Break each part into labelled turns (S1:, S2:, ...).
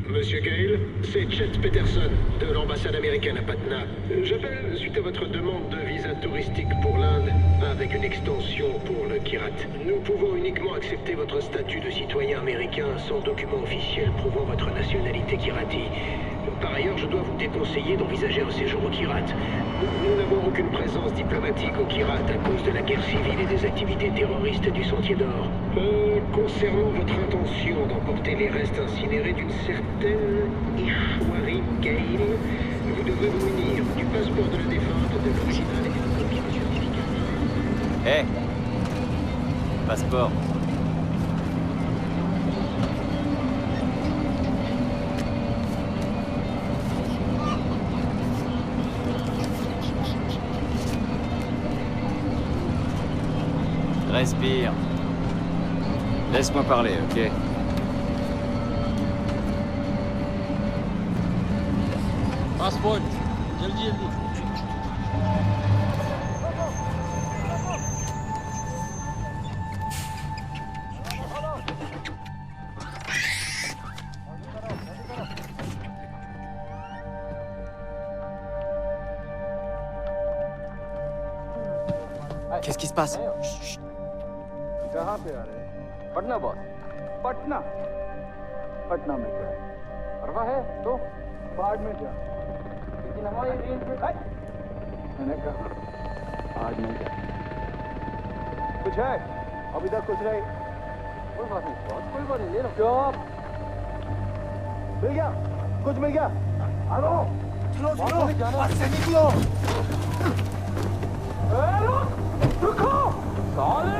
S1: Monsieur Gale, c'est Chet Peterson, de l'ambassade américaine à Patna. J'appelle suite à votre demande de visa touristique pour l'Inde, avec une extension pour le Kirat. Nous pouvons uniquement accepter votre statut de citoyen américain sans document officiel prouvant votre nationalité Kirati. Par ailleurs, je dois vous déconseiller d'envisager un séjour au Kirat. Nous n'avons aucune présence diplomatique au Kirat à cause de la guerre civile et des activités terroristes du Sentier d'Or. Concernant votre intention d'emporter les restes incinérés d'une certaine Ishwari Gale, vous devrez vous munir du passeport de la défunte, de l'original et d'une copie du certificat.
S2: Hé Passeport. Respire. Laisse-moi parler, ok?
S3: Passport जल्दी जल्दी
S2: Qu'est-ce qui se passe?
S3: Chut. कहाँ पे आ रहे हैं? पटना बॉस पटना पटना में क्या है? परवाह है तो बाद में जा लेकिन हमारी रेंज में मैंने कहा आज नहीं जा कुछ है अभी तक कुछ नहीं कोई बात नहीं बॉस कोई बात नहीं ले लो जॉब मिल गया कुछ मिल गया हेलो चलो चलो निकलो रुको साले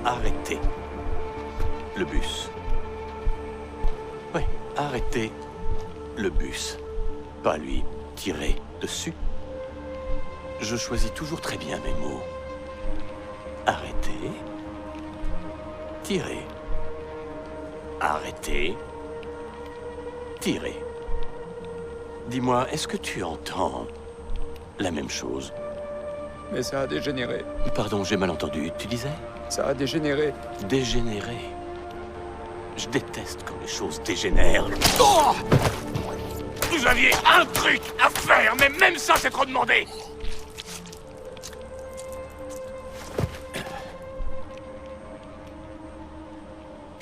S4: Arrêtez le bus. Oui, arrêtez le bus. Pas lui tirer dessus. Je choisis toujours très bien mes mots. Arrêtez. Tirer. Arrêtez. Tirer. Dis-moi, est-ce que tu entends la même chose?
S5: Mais ça a dégénéré.
S4: Pardon, j'ai mal entendu. Tu disais?
S5: Ça a dégénéré.
S4: Dégénéré. Je déteste quand les choses dégénèrent. Oh! Vous aviez un truc à faire, mais même ça, c'est trop demandé.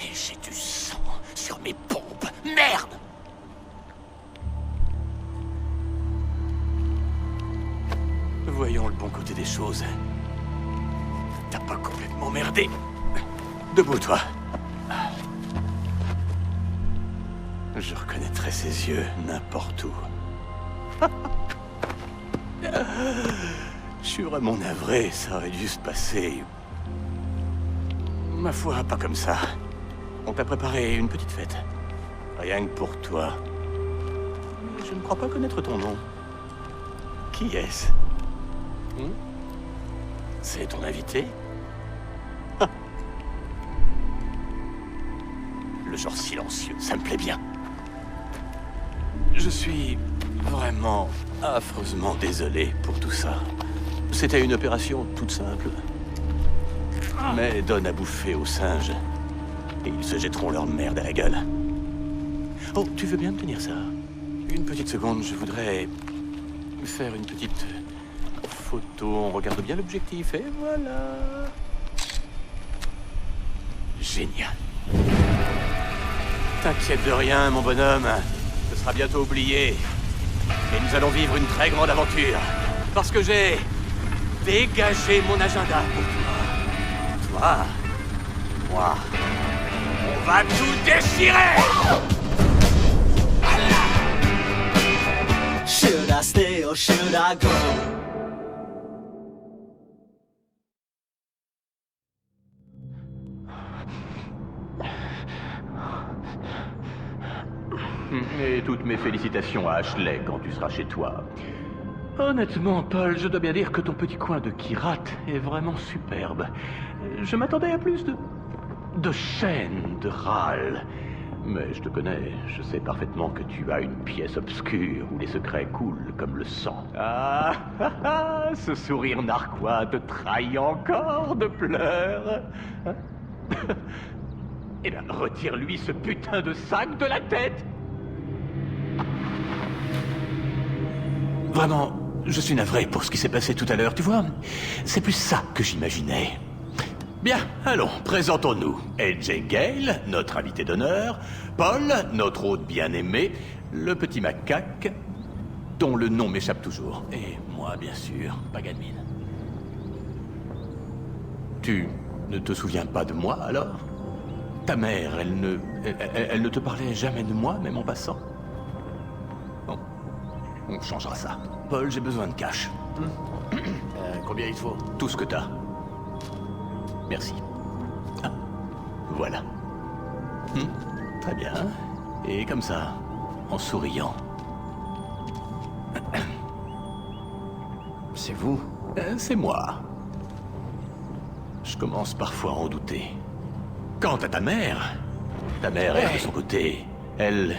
S4: Et j'ai du sang sur mes pompes. Merde! Voyons le bon côté des choses. T'as pas complètement merdé. Debout, toi. Je reconnaîtrais ses yeux n'importe où. Je suis vraiment navré, ça aurait dû se passer. Ma foi, pas comme ça. On t'a préparé une petite fête. Rien que pour toi. Mais je ne crois pas connaître ton nom. Qui est-ce? C'est ton invité? Ah. Le genre silencieux, ça me plaît bien. Je suis vraiment affreusement désolé pour tout ça. C'était une opération toute simple. Mais donne à bouffer aux singes. Et ils se jetteront leur merde à la gueule. Oh, tu veux bien me tenir ça? Une petite seconde, je voudrais faire une petite photo. On regarde bien l'objectif et voilà. Génial. T'inquiète de rien, mon bonhomme. Ce sera bientôt oublié. Et nous allons vivre une très grande aventure. Parce que j'ai dégagé mon agenda pour toi. Toi, moi, on va tout déchirer!
S6: Should I stay or should I go?
S4: Et toutes mes félicitations à Ashley quand tu seras chez toi. Honnêtement, Paul, je dois bien dire que ton petit coin de Kirat est vraiment superbe. Je m'attendais à plus de chaînes, de râles. Mais je te connais, je sais parfaitement que tu as une pièce obscure où les secrets coulent comme le sang. Ah, ce sourire narquois te trahit encore de pleurs. Hein? Eh bien, retire-lui ce putain de sac de la tête. Vraiment, je suis navré pour ce qui s'est passé tout à l'heure, tu vois. C'est plus ça que j'imaginais. Bien, allons, présentons-nous. AJ Gale, notre invité d'honneur, Paul, notre hôte bien-aimé, le petit macaque, dont le nom m'échappe toujours, et moi, bien sûr, Paganmin. Tu ne te souviens pas de moi, alors? Ta mère, elle ne te parlait jamais de moi, même en passant? Bon, on changera ça. Paul, j'ai besoin de cash.
S2: Combien il faut?
S4: Tout ce que t'as. Merci. Ah, voilà. Très bien. Et comme ça, en souriant.
S2: C'est vous?
S4: C'est moi. Je commence parfois à en douter. Quant à ta mère, elle, de son côté, elle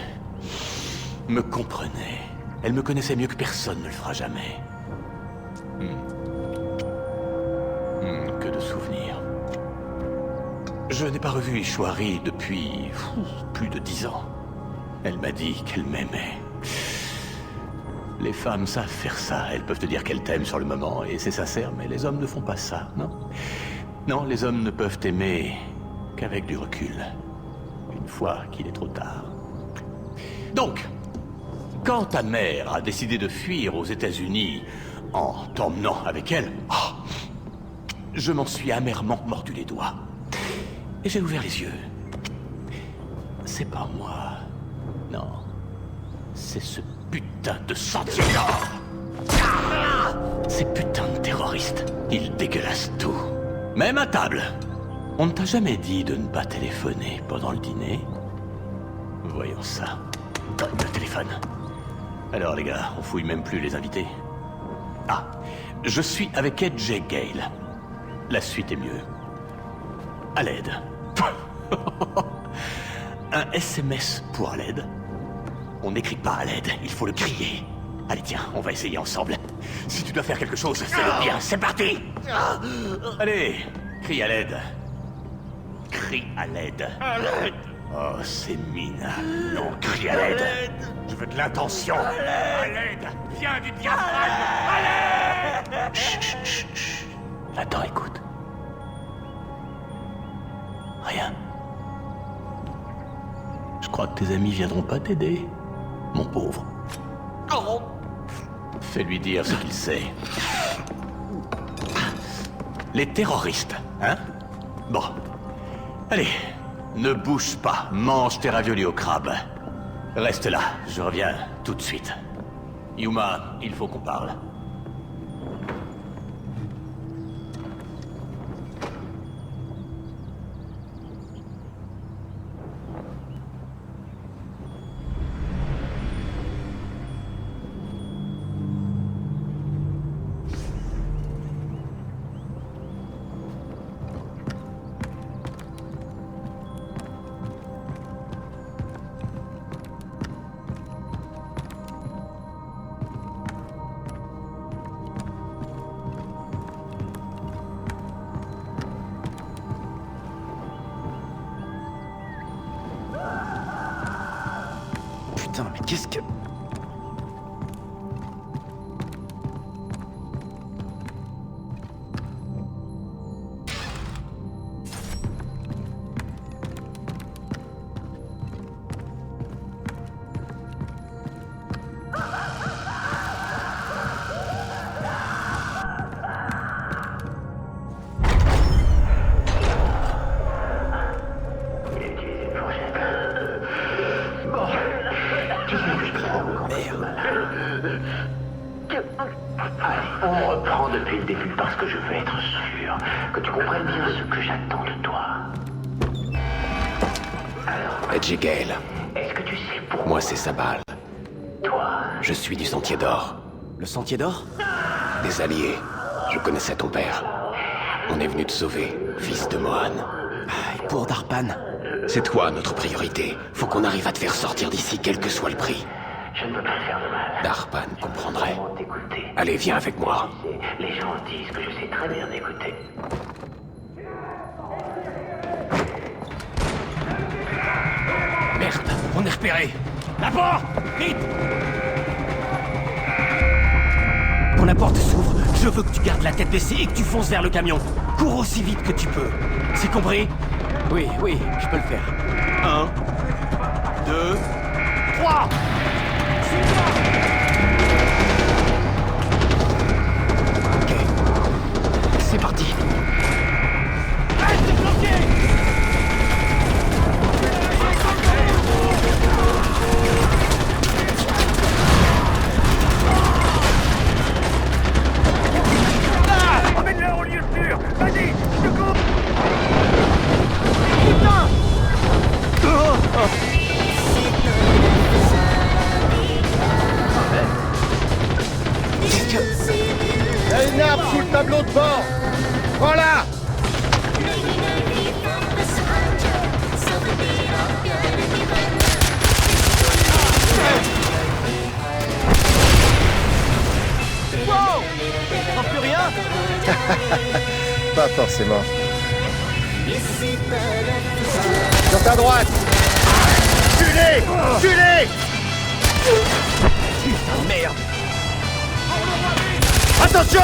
S4: me comprenait. Elle me connaissait mieux que personne ne le fera jamais. Que de souvenirs. Je n'ai pas revu Ishwari depuis plus de 10 ans. Elle m'a dit qu'elle m'aimait. Les femmes savent faire ça. Elles peuvent te dire qu'elles t'aiment sur le moment, et c'est sincère, mais les hommes ne font pas ça, non? Non, les hommes ne peuvent aimer qu'avec du recul. Une fois qu'il est trop tard. Donc, quand ta mère a décidé de fuir aux États-Unis en t'emmenant avec elle, je m'en suis amèrement mordu les doigts. Et j'ai ouvert les yeux. C'est pas moi. Non. C'est ce putain de Santiago. Ces putains de terroristes. Ils dégueulassent tout. Même à table. On ne t'a jamais dit de ne pas téléphoner pendant le dîner? Voyons ça. Donne le téléphone. Alors les gars, on fouille même plus les invités. Ah, je suis avec AJ Gale. La suite est mieux. À l'aide. Un SMS pour à l'aide. On n'écrit pas à l'aide, il faut le crier. Allez tiens, on va essayer ensemble. Si tu dois faire quelque chose, fais-le bien, c'est parti. Allez, crie à l'aide. Crie à l'aide. Oh, c'est minable. Non, crie à l'aide. Je veux de l'intention. À l'aide. Viens du diaphragme. À l'aide. Chut, chut, chut, chut. Attends, écoute. Rien. Je crois que tes amis viendront pas t'aider, mon pauvre. Oh. Fais-lui dire ce qu'il sait. Les terroristes, hein? Bon. Allez, ne bouge pas, mange tes raviolis au crabe. Reste là, je reviens tout de suite. Yuma, il faut qu'on parle.
S2: Putain, mais qu'est-ce que...
S7: Allez, on reprend depuis le début parce que je veux être sûr que tu comprennes bien ce que j'attends de toi. Alors,
S2: Edge et Gale,
S7: est-ce que tu sais
S2: pour moi c'est sa balle.
S7: toi?
S2: Je suis du Sentier d'Or.
S8: Le Sentier d'Or?
S2: Des alliés. Je connaissais ton père. On est venu te sauver, fils de Mohan.
S8: Et pour Darpan?
S2: C'est toi notre priorité. Faut qu'on arrive à te faire sortir d'ici, quel que soit le prix.
S7: Je ne veux pas te faire de mal.
S2: Darpan comprendrait.
S7: Vraiment t'écouter.
S2: Allez, viens avec moi.
S7: Les gens disent que je sais très bien écouter.
S2: Merde, on est repéré. La porte! Vite!
S8: Quand la porte s'ouvre, je veux que tu gardes la tête baissée et que tu fonces vers le camion. Cours aussi vite que tu peux. C'est compris? Oui, je peux le faire. 1, 2, 3! Ok. C'est parti. Reste bloqué!
S1: Emmène-le au lieu sûr. Vas-y, je te cours.
S3: Il y a une arme sous le tableau de bord. Prends-la.
S8: Wow! Tu sens plus rien?
S3: Pas forcément. Sur ta droite. Tue-les! Tue-les!
S8: Putain de merde!
S3: Attention!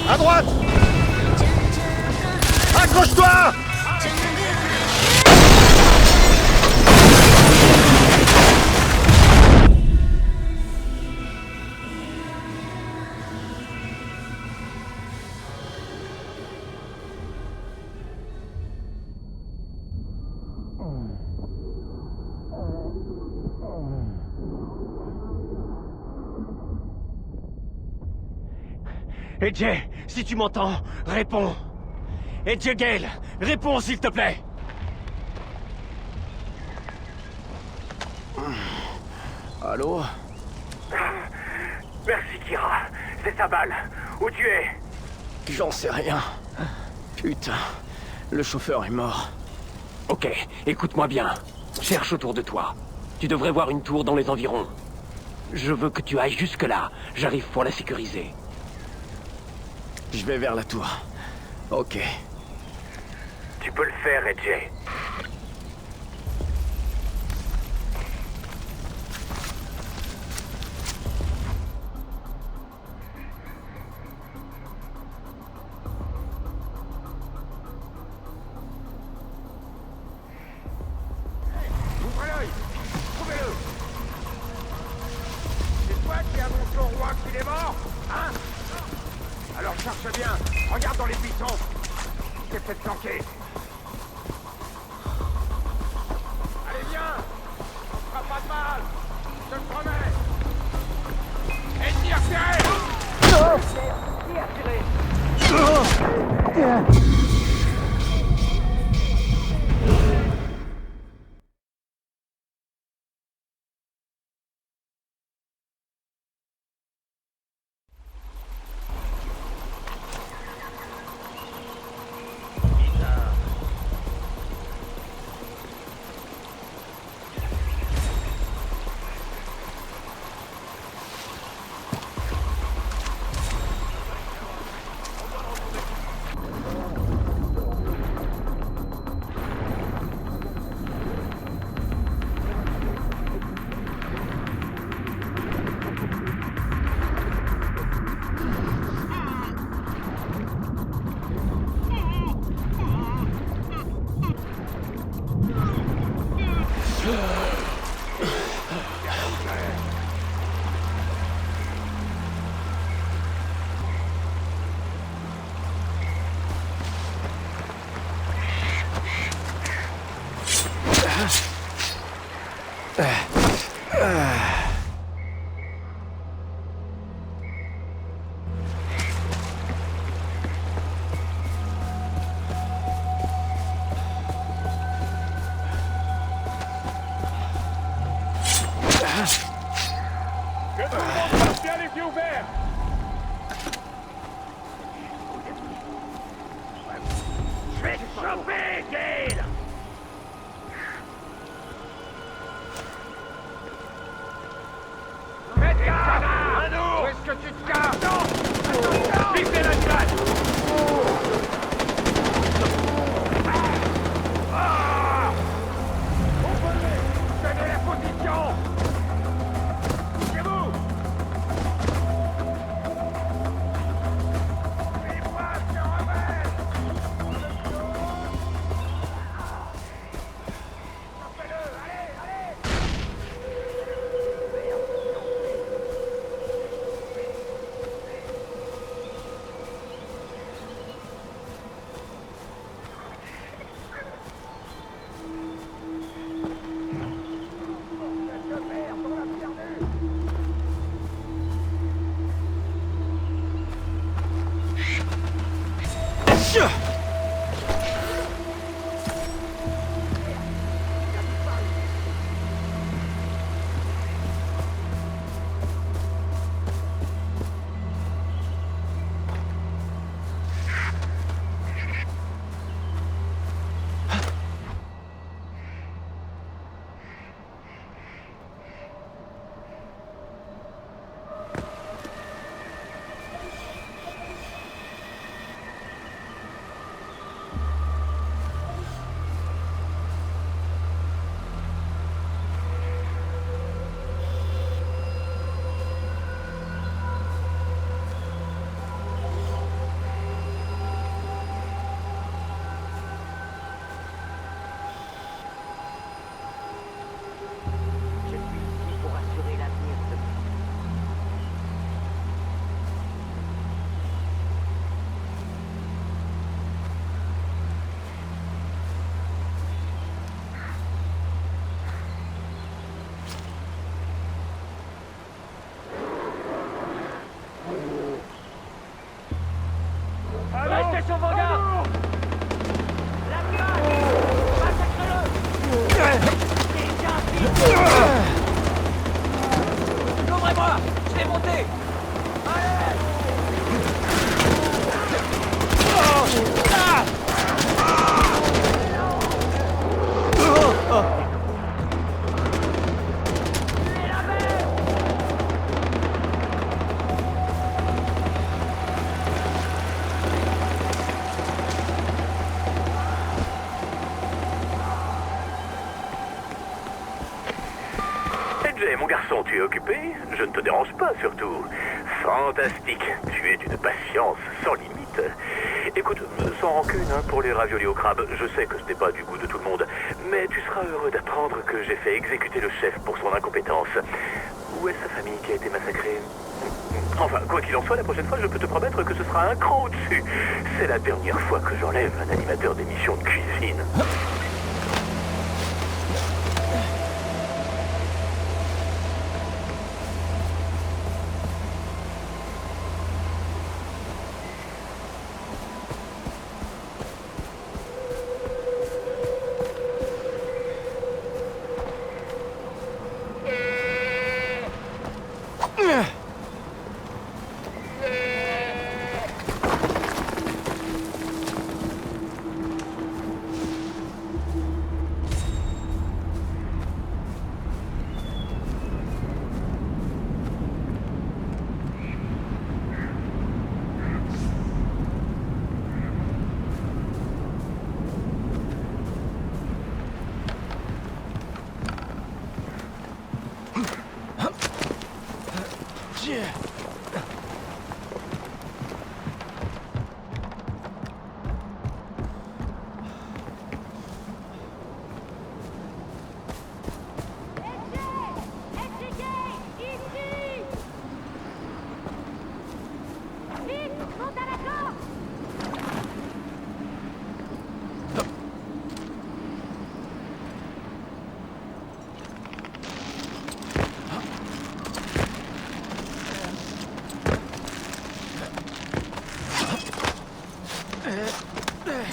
S3: À droite! Accroche-toi!
S8: Edge, si tu m'entends, réponds. Edge Gale, réponds s'il te plaît.
S2: Allô?
S1: Merci, Kira. C'est sa balle. Où tu es?
S2: J'en sais rien. Putain, le chauffeur est mort.
S8: Ok, écoute-moi bien. Cherche autour de toi. Tu devrais voir une tour dans les environs. Je veux que tu ailles jusque-là. J'arrive pour la sécuriser.
S2: Je vais vers la tour. Ok.
S1: Tu peux le faire, Edge. Ouvrez l'œil! Trouvez-le! C'est toi qui annonce au roi qu'il est mort? Hein? Alors cherche bien, regarde dans les buissons. C'est peut-être planqué. Allez, viens! On ne fera pas de mal! Je te le promets! Ennemi attiré! Ennemi attiré!
S3: Que tout le monde passe bien les yeux ouverts. Je vais te choper, Gale. Faites gaffe! Où est-ce que tu te casses? Non! Visez la glace! Tenez la position! C'est vous! Les bras se rebellent! Tapez-le! Allez, allez! Restez sur vos gardes! La glace! Massacre-le! Ouvrez-moi! Je vais monter!
S7: Jay, mon garçon, tu es occupé? Je ne te dérange pas, surtout. Fantastique. Tu es d'une patience sans limite. Écoute, sans rancune pour les raviolis au crabe, je sais que ce n'est pas du goût de tout le monde, mais tu seras heureux d'apprendre que j'ai fait exécuter le chef pour son incompétence. Où est sa famille qui a été massacrée? Enfin, quoi qu'il en soit, la prochaine fois, je peux te promettre que ce sera un cran au-dessus. C'est la dernière fois que j'enlève un animateur d'émission de cuisine.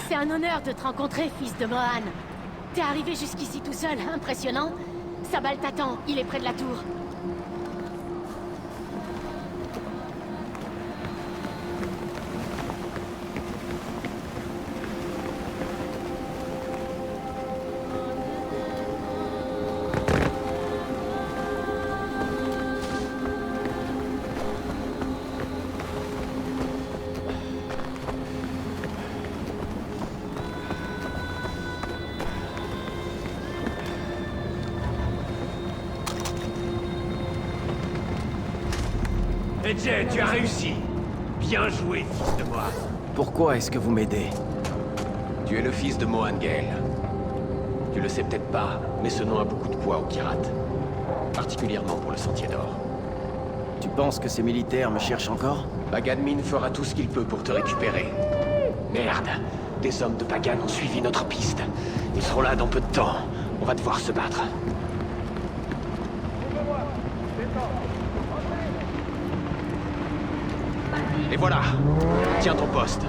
S9: C'est un honneur de te rencontrer, fils de Mohan. T'es arrivé jusqu'ici tout seul, impressionnant. Sabal t'attend, il est près de la tour.
S8: Jay, tu as réussi. Bien joué, fils de moi. Pourquoi est-ce que vous m'aidez?
S2: Tu es le fils de Mohan Gale. Tu le sais peut-être pas, mais ce nom a beaucoup de poids au Kirat. Particulièrement pour le Sentier d'Or.
S8: Tu penses que ces militaires me cherchent encore?
S2: Pagan Min fera tout ce qu'il peut pour te récupérer. Merde, des hommes de Pagan ont suivi notre piste. Ils seront là dans peu de temps. On va devoir se battre. Et voilà. Tiens ton poste.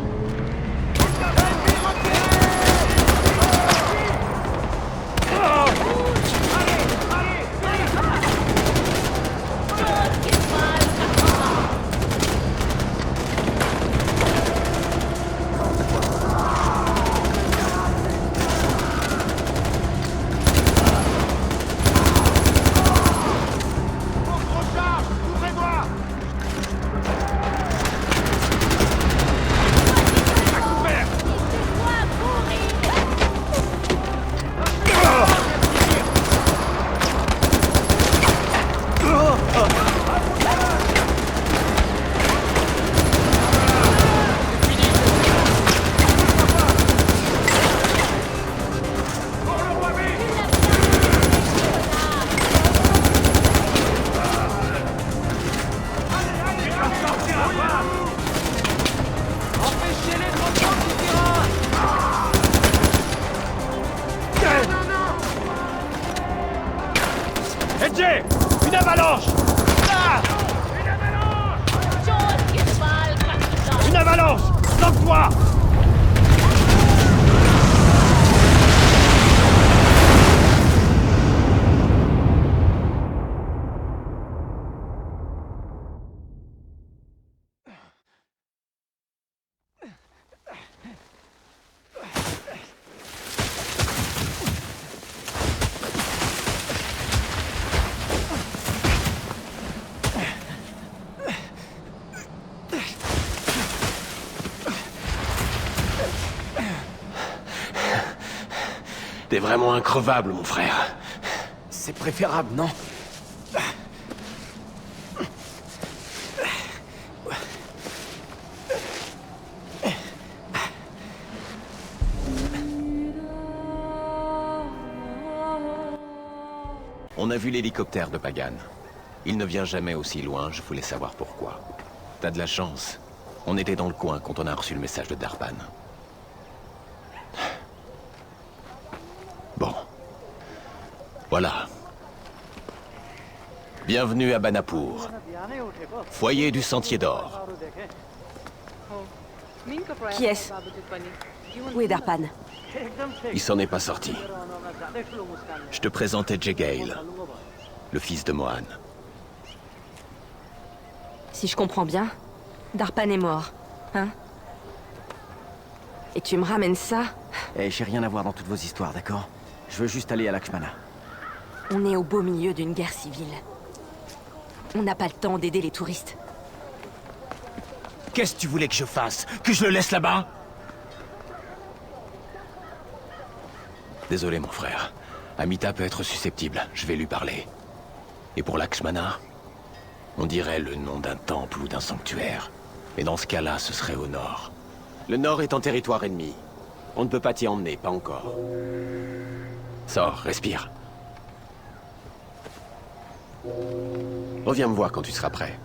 S8: Jay, une avalanche! Ah! Une avalanche! Sauve-toi!
S2: T'es vraiment increvable, mon frère.
S8: C'est préférable, non?
S2: On a vu l'hélicoptère de Pagan. Il ne vient jamais aussi loin, je voulais savoir pourquoi. T'as de la chance. On était dans le coin quand on a reçu le message de Darpan. Bon. Voilà. Bienvenue à Banapur. Foyer du Sentier d'Or.
S10: Qui est-ce? Où est Darpan?
S2: Il s'en est pas sorti. Je te présentais Jay Gale, le fils de Mohan.
S10: Si je comprends bien, Darpan est mort, hein? Et tu me ramènes ça?
S8: Eh, j'ai rien à voir dans toutes vos histoires, d'accord? Je veux juste aller à Lakshmana.
S10: On est au beau milieu d'une guerre civile. On n'a pas le temps d'aider les touristes.
S8: Qu'est-ce que tu voulais que je fasse? Que je le laisse là-bas?
S2: Désolé, mon frère. Amita peut être susceptible, je vais lui parler. Et pour Lakshmana, on dirait le nom d'un temple ou d'un sanctuaire. Mais dans ce cas-là, ce serait au nord. Le nord est en territoire ennemi. On ne peut pas t'y emmener, pas encore. Sors, respire. Reviens me voir quand tu seras prêt,